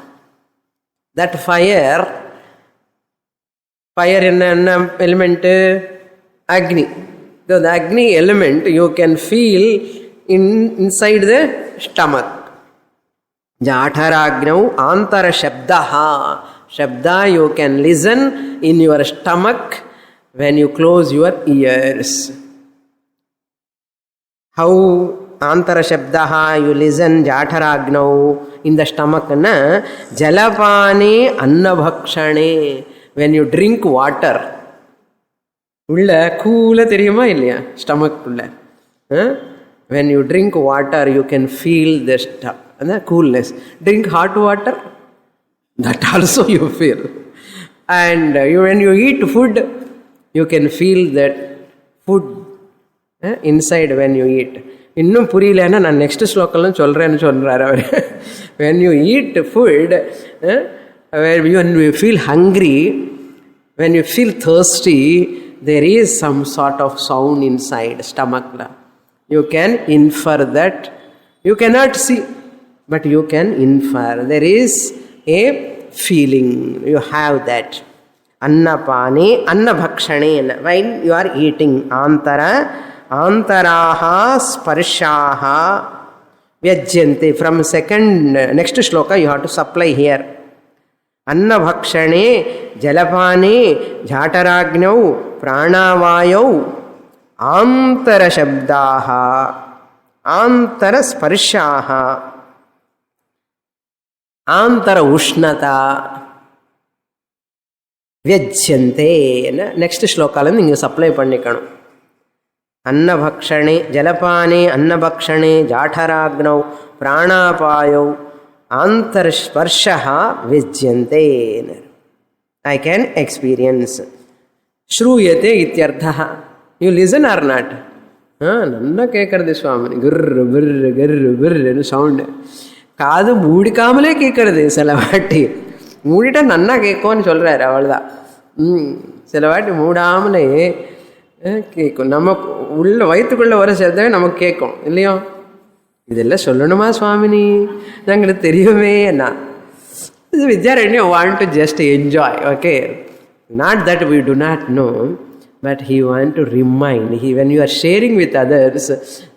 That fire in an element, Agni. So the Agni element you can feel inside the stomach. Jataragnau antara shabdaha. Shabda you can listen in your stomach when you close your ears. How antara shabdaha you listen jataragnau in the stomach na jalapane annabhakshane. When you drink water உள்ள கூலா தெரியுமா இல்லையா stomach உள்ள when you drink water you can feel the coolness. Drink hot water, that also you feel. And when you eat food you can feel that food inside when you eat. இன்னும் புரியலன்னா நான் next ஸ்லோக்கெல்லாம் சொல்கிறேன்னு சொல்கிறார் அவர். When you eat food, when you feel hungry, when you feel thirsty, there is some sort of sound inside stomach. You can infer that. You cannot see, but you can infer. There is a feeling. You have that. Annapane, annabhakshane. When you are eating, antaraha sparshaha vyajyante. From next shloka you have to supply here. Annabhakshane, jalapane, jhataragnyau, pranavayau, antara shabdaha, antara sparshaha, antara ushnata vyajyante. Next shloka you supply pannikkanum. Annabhakshane, jalapane, annabhakshane, jhataragnyau, pranapayau, antara sparshaha vyajyante. I can experience. Shruyate ityarthaha. You listen or not? Nanna kekkradhu swami. Gurr gurr gurr gurr sound. காது மூடிக்காமலே கேட்கறது சில வாட்டி. மூடிட்டா நன்னா கேட்கும்னு சொல்கிறாரு, அவ்வளோதான். சில வாட்டி மூடாமலே கேட்கும். நம்ம உள்ள வயிற்றுக்குள்ளே வர சேர்த்தவே நமக்கு கேட்கும் இல்லையோ. இதெல்லாம் சொல்லணுமா சுவாமினி, நாங்களுக்கு தெரியுமே என்ன. இது Vidyaranyam want to just enjoy. Okay, not that we do not know, but he want to remind. When you are sharing with others,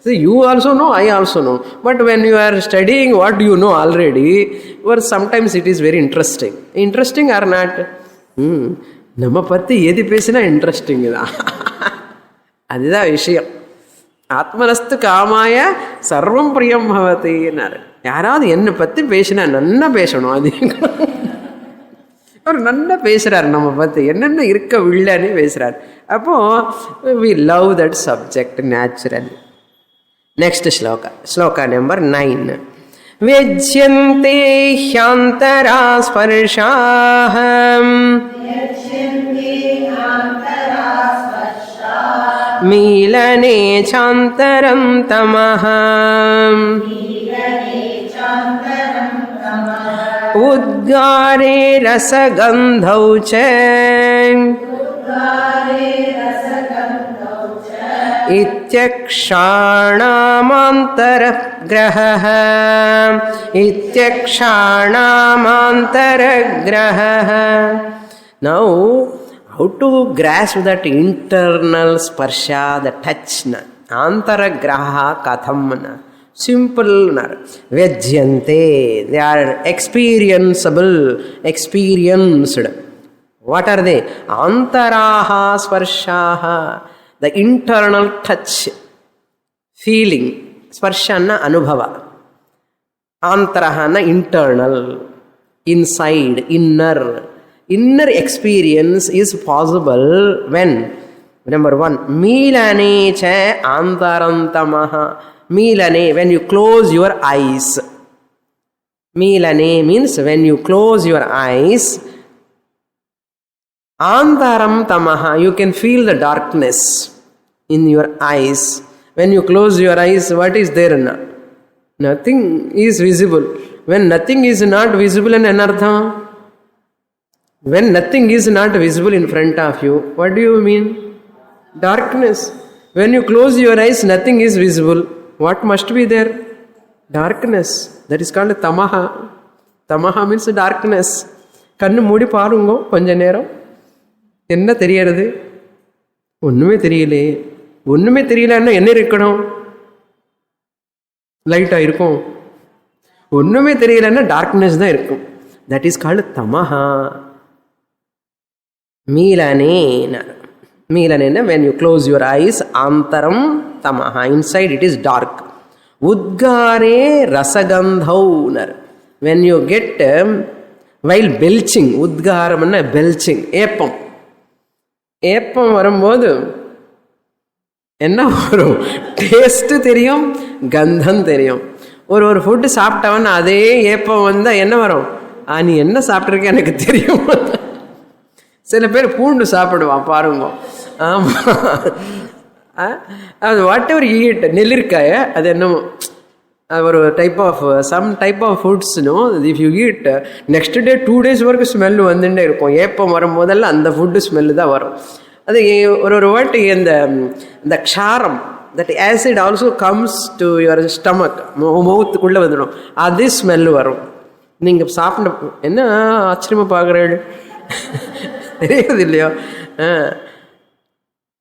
so you also know, I also know. But when you are studying what you know already, or sometimes it is very interesting. Interesting or not? நம்ம பற்றி எது பேசினா interesting தான். அதுதான் விஷயம். ஆத்மனஸ்து காமாய சர்வம் பிரியம் பவதின்னாரு. யாராவது என்னை பற்றி பேசினா நல்லா பேசணும். அது அவர் நல்லா பேசுகிறார், நம்ம பற்றி என்னென்ன இருக்க உள்ளன்னு பேசுகிறார். அப்போது we love that subject naturally. Next shloka number 9. Vyajyante hyantara sparshaham milane chantaram tamaham udgare rasagandhau cha ityakshanamantargraha. Now how to grasp that internal sparsha, the touch na antaragraha katham na simple na vyajyante, they are experienceable, experienced. What are they? Antaraha sparshaha, the internal touch, feeling. Sparsha na anubhava, antaraha na internal, inside, inner experience is possible when, number one, milane cha antarantamaha. Milane, when you close your eyes. Milane means when you close your eyes. Antaram tamaha, you can feel the darkness in your eyes. When you close your eyes, what is there? Nothing is visible. When nothing is not visible in anartham, when nothing is not visible in front of you, what do you mean? Darkness. When you close your eyes, nothing is visible. What must be there? Darkness. That is called tamaha. Tamaha means darkness. கண்ணு மூடி பாருங்க கொஞ்ச நேரம். என்ன தெரியறது? ஒண்ணுமே தெரியலே. ஒண்ணுமே தெரியலன்னா என்ன இருக்கணும்? லைட்டா இருக்கும். ஒண்ணுமே தெரியலன்னா டார்க்னஸ் தான் இருக்கும். That is called tamaha. Milanena, milanena when you close your eyes, antaram tamaha, inside it is dark. Udgare rasagandhaunar, when you get while belching, udgaramna belching, ஏப்பம், ஏப்பம் வரும்போது என்ன வரும்? டேஸ்ட் தெரியும், கந்தம் தெரியும். ஒரு ஃபுட்டு சாப்பிட்டவன் அதே ஏப்பம் வந்தால் என்ன வரும்? நீ என்ன சாப்பிட்ருக்க எனக்கு தெரியும். சில பேர் பூண்டு சாப்பிடுவான் பாருங்க. ஆமாம், அது வாட் எவர் ஈட், நெல்லிருக்காய அது என்னமோ ஒரு type of some type of ஃபுட்ஸ்னோ, if you eat next day 2 days வரைக்கும் ஸ்மெல்லு வந்துட்டே இருக்கும். ஏப்பம் வரும்போதெல்லாம் அந்த ஃபுட்டு ஸ்மெல்லு தான் வரும். அது ஒரு வாட்டி இந்த ksharam, that acid also comes to your stomach, மவுத்துக்குள்ளே வந்துடும். அது ஸ்மெல்லு வரும். நீங்கள் சாப்பிட என்ன ஆச்சரியமாக பார்க்குறீர்கள்? தெரியாது இல்லையோ?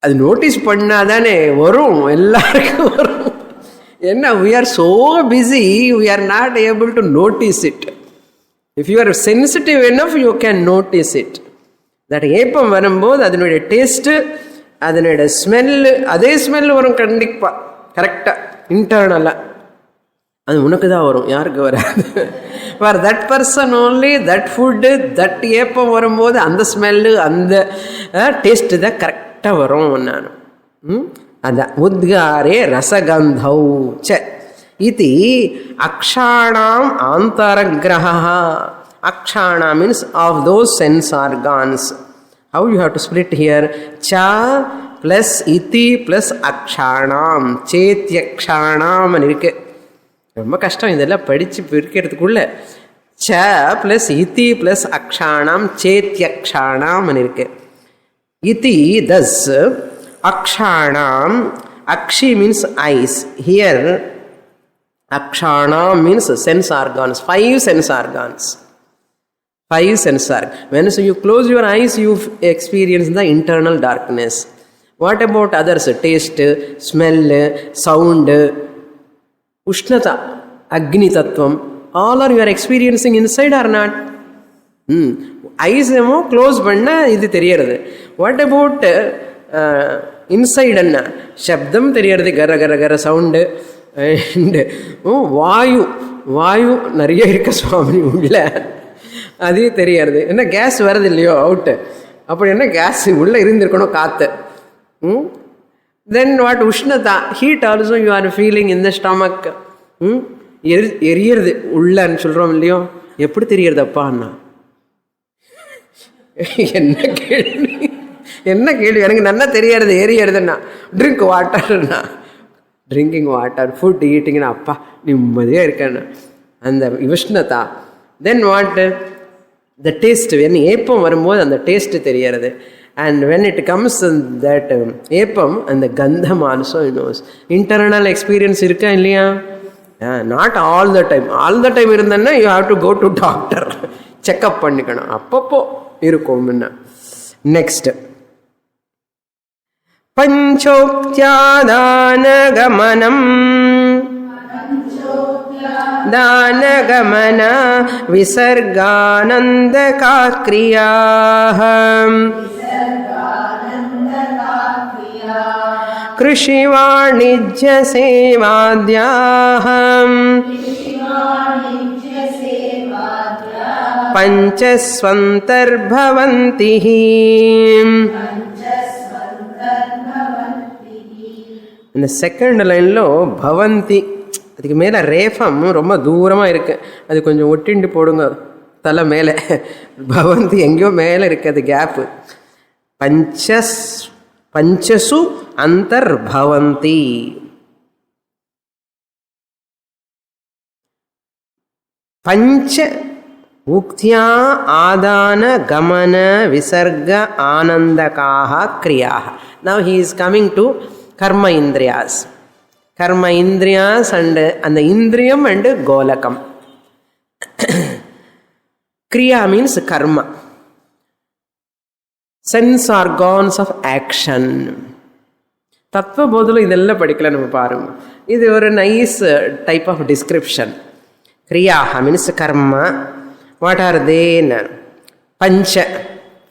அது நோட்டீஸ் பண்ணாதானே வரும், எல்லாருக்கும் வரும். என்ன, we are so busy, we are not able to notice it. If you are sensitive enough, you can notice it. That ஏப்பம் வரும்போது அதனுடைய டேஸ்ட்டு, அதனுடைய ஸ்மெல்லு, அதே ஸ்மெல்லு வரும் கண்டிப்பாக, கரெக்டாக இன்டர்னலாக. அது உனக்கு தான் வரும், யாருக்கு வராது. For that person only that food, that ஏப்பம் வரும்போது அந்த ஸ்மெல்லு, அந்த டேஸ்ட்டு தான் கரெக்டாக வரும். நான் அதான் உத்காரே ரசகந்தௌ ச இது அக்ஷாணாம் ஆந்தரக்ரஹா. Akshana means of those sense organs. How you have to split here? Cha plus iti plus akshanam, chetyakshanam இருக்கு. ரொம்ப கஷ்டம் இதெல்லாம் படித்து பிரிக்கிறதுக்குள்ள. ச பிளஸ் இத்தி பிளஸ் அக்ஷாணாம் சேத்யக்ஷாணாம் இருக்கு. இத்தி தஸ், அக்ஷாணாம், Akshi means eyes. Here akshanam means sense organs, 5 sense organs. 5 sense organs. When you close your eyes, you experience the internal darkness. What about others? Taste, smell, sound, ushnata, agni tattvam, all are you are experiencing inside or not? Eyes emo close panna idu theriyarudhu. What about inside anna? Shabdam theriyarudhu, gara gara gara sound. And வாயு நிறைய இருக்க சுவாமி உள்ள, அதே தெரியாது. என்ன case வருது இல்லையோ out, அப்படி என்ன கேஸ் உள்ளே இருந்திருக்கணும் காற்று. Then what ushnata, heat also you are feeling in the stomach. எரியறது உள்ளன்னு சொல்கிறோம் இல்லையோ, எப்படி தெரியறது அப்பான்னா? என்ன கேள்வி, என்ன கேள்வி? எனக்கு நல்லா தெரியறது எரியறதுன்னா. ட்ரிங்க் வாட்டர்னா, ட்ரிங்கிங் வாட்டர், ஃபுட் ஈட்டிங்னா அப்பா நிம்மதியாக இருக்கேன்னு அந்த ushnata. Then what the taste, when ஏப்பம் வரும்போது அந்த டேஸ்ட்டு தெரியறது. And when it comes that ஏப்பம், அந்த gandham also nose. Internal experience இருக்கா இல்லையா? Not all the time. All the time இருந்தேன்னா you have to go to doctor, checkup பண்ணிக்கணும். அப்பப்போ இருக்கும் முன்ன. Next. Panchoktyadanagamanam दानगमना विसर्गानन्दका क्रियाः कृषिवाणिज्यसेवाद्याः पञ्चस्वन्तर्भवन्ति In the second line lo bhavanti அதுக்கு மேலே ரேஃபம் ரொம்ப தூரமாக இருக்குது, அது கொஞ்சம் ஒட்டிண்டு போடுங்க தலை மேலே. பவந்தி எங்கேயோ மேலே இருக்குது, அது கேப்பு. பஞ்சசு அந்தர்பவந்தி. பஞ்ச உக்தியா ஆதான கமன விசர்க ஆனந்தகாக கிரியாக. Now he is coming to karma indriyas. Karma indriyas and the indriyam and golakam. Kriya means karma. Sense organs of action. Tattva bodhulu idella padikala nama parunga. Idu oru nice type of description. Kriya means karma. What are they? Pancha.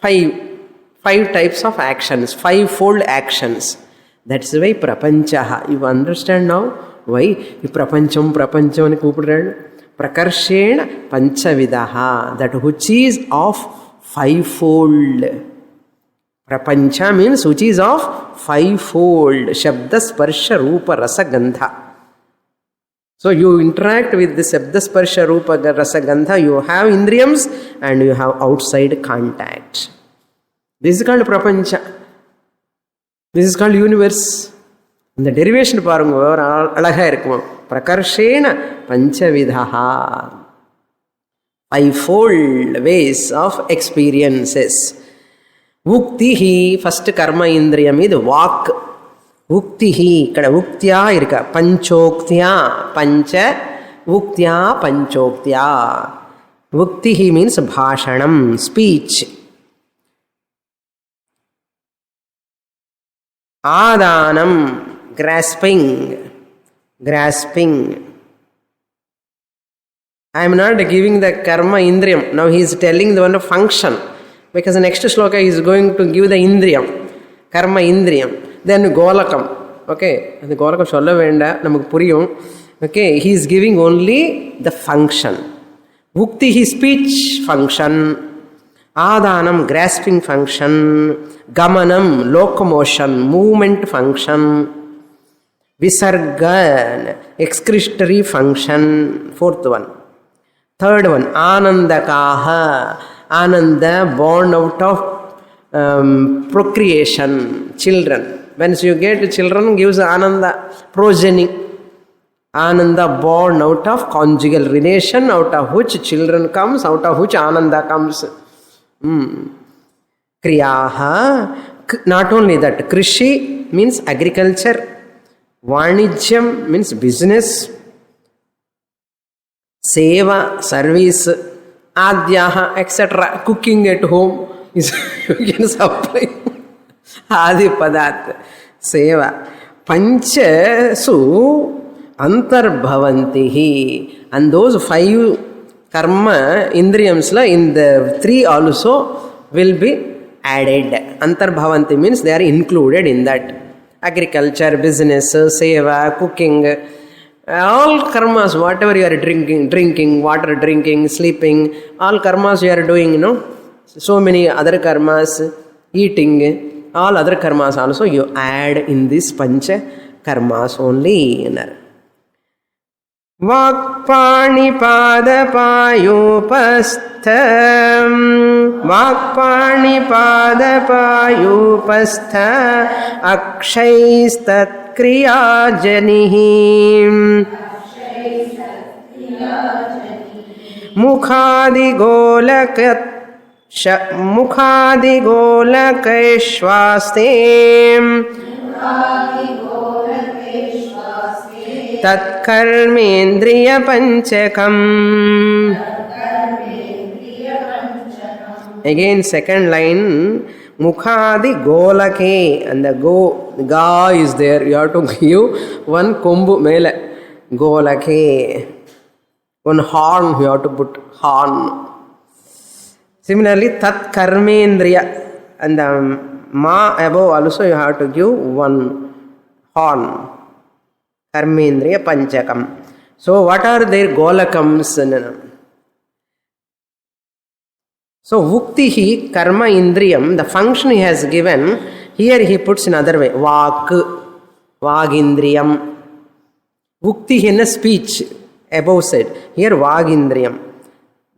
Five types of actions. Five-fold actions. That's why prapanchaha. You understand now why you prapancham ani koopudradu? Prakarshena panchavidaha. That which is of fivefold. Prapancha means which is of fivefold. Shabda, sparsha, rupa, rasa, gandha. So you interact with the shabda, sparsha, rupa, rasa, gandha. You have indriyams and you have outside contact. This is called prapancha. This is called universe. இந்த derivation பாருங்க, அழகா இருக்கும். பிரகர்ஷேன பஞ்சவிதா. Fivefold ways of experiences. Uktihi, first karma indriyam இது walk. உக்திஹி, ఇక్కడ உக்தியா இருக்கா. பஞ்சோக்தியா, பஞ்ச உக்தியா பஞ்சோக்தியா. உக்திஹி means பாஷணம், speech. Adanam, grasping. I am not giving the karma indriyam. Now he is telling the one function. Because the next shloka is going to give the indriyam. Karma indriyam. Then golakam. Okay. The golakam solla venda. Namak puriyum. Okay. He is giving only the function. Vukti, his speech function. Adanam, grasping function. Gamanam, locomotion, movement function. Visarga, excretory function. Fourth one. Third one, anandakaha. Ananda, born out of procreation. Children. Once you get children, gives ananda, progeny. Ananda, born out of conjugal relation, out of which children comes, out of which ananda comes. Kriyaha, not only that, krishi means agriculture, vanijyam means business, seva, service, adhyaha, etc. Cooking at home is you can supply adi padartha, seva. Panchasu antarbhavantihi, and those five karma indriyams in the three also will be added. Antarbhavanti means they are included in that. Agriculture, business, seva, cooking, all karmas, whatever you are drinking, water drinking, sleeping, all karmas you are doing, so many other karmas, eating, all other karmas also you add in this pancha karmas only. Vakpanipadapayupastha akshaistatkriyajanih mukhadigolakeshvaste tatkarmendriya panchakam. Again second line, Mukhadi golake, and the ga is there. You have to give one kombu mele. Golake. One horn, you have to put horn. Similarly, tat karmendriya, and the ma above also you have to give one horn. Karmendriya panchakam. So what are their golakams? So vuktihi karma indriyam, the function he has given, here he puts in other way. Vak, vagindriyam. Vuktihi in a speech, above said. Here vagindriyam.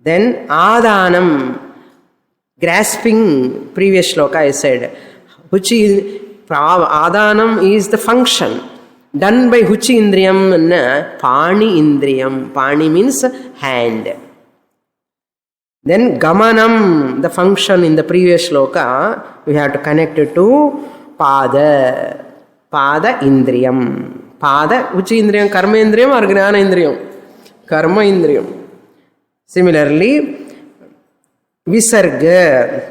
Then adanam, grasping, previous shloka I said. Which is, adanam is the function. Done by huchi indriyam, pani indriyam. Pani means hand. Then gamanam, the function in the previous shloka, we have to connect it to pada. Pada indriyam. Pada, uchi indriyam, karma indriyam or gnana indriyam? Karma indriyam. Similarly, visarga,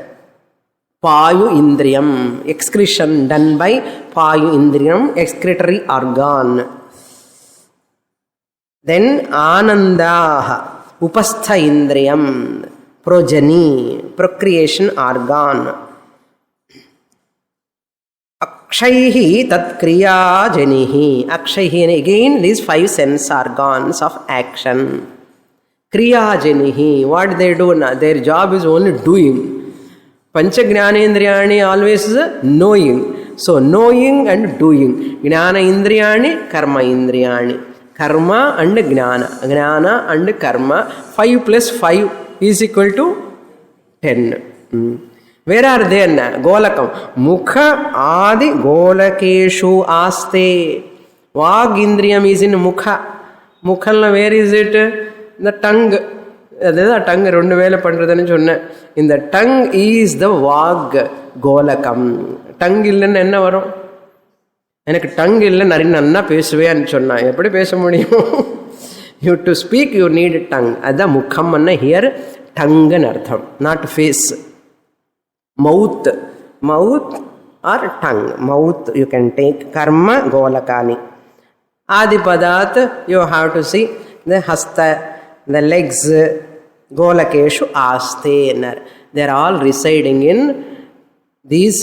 payu indriyam, excretion done by payu indriyam, excretory organ. Then anandaha, upastha indriyam, progeny, procreation organ. Akshaihi tat kriya janihi. Akshaihi, and again these 5 sense organs of action. Kriya janihi, what they do, their job is only doing. Pancha jnanendriyani always knowing. So knowing and doing. Jnana indriyani, karma indriyani. Karma and jnana. Jnana and karma. 5 plus 5 is equal to 10. Where are they? Golakam. Mukha adi golakeshu aste. Vagindriyam is in mukha. Mukha, where is it? The tongue. That is the tongue. In the tongue is the vag golakam. Tongue illan enna varum? எனக்கு tongue இல்லை நிறைய நன்னா பேசுவேன்னு சொன்னா எப்படி பேச முடியும்? You to speak, you need tongue. That's mukham anna here, tongue and artham, not face. Mouth, mouth or tongue. Mouth you can take. Karma golakani. Adipadat, you have to see the hasta, the legs, golakeshu aste. They are all residing in these,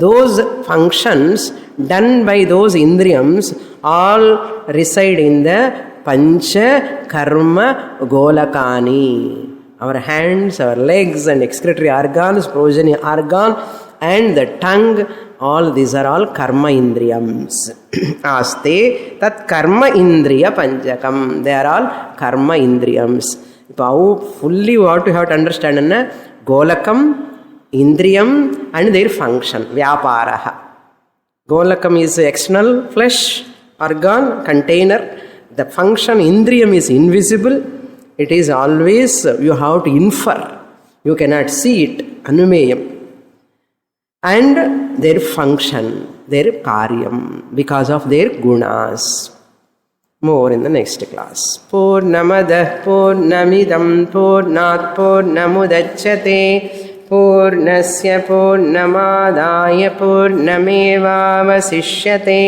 those functions done by those indriyams all reside in the pancha karma golakani. Our hands, our legs and excretory organs, progeny organ and the tongue, all these are all karma indriyams. Aste tat karma indriya panchakam. They are all karma indriyams. Now fully what you have to understand is golakam, indriyam and their function, vyaparaha. Golakam is external flesh, organ, container. The function indriyam is invisible. It is always, you have to infer. You cannot see it, anumeyam. And their function, their karyam, because of their gunas. More in the next class. Purnamadah purnamidam purnat purnamudachyate. Purnasya purnamadaya purnamevavasishyate.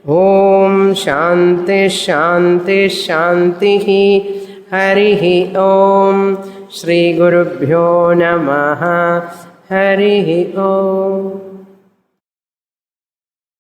Om Shanti Shanti Shantihi. Harihi Om. Shri Gurubhyo Namaha. Harihi Om.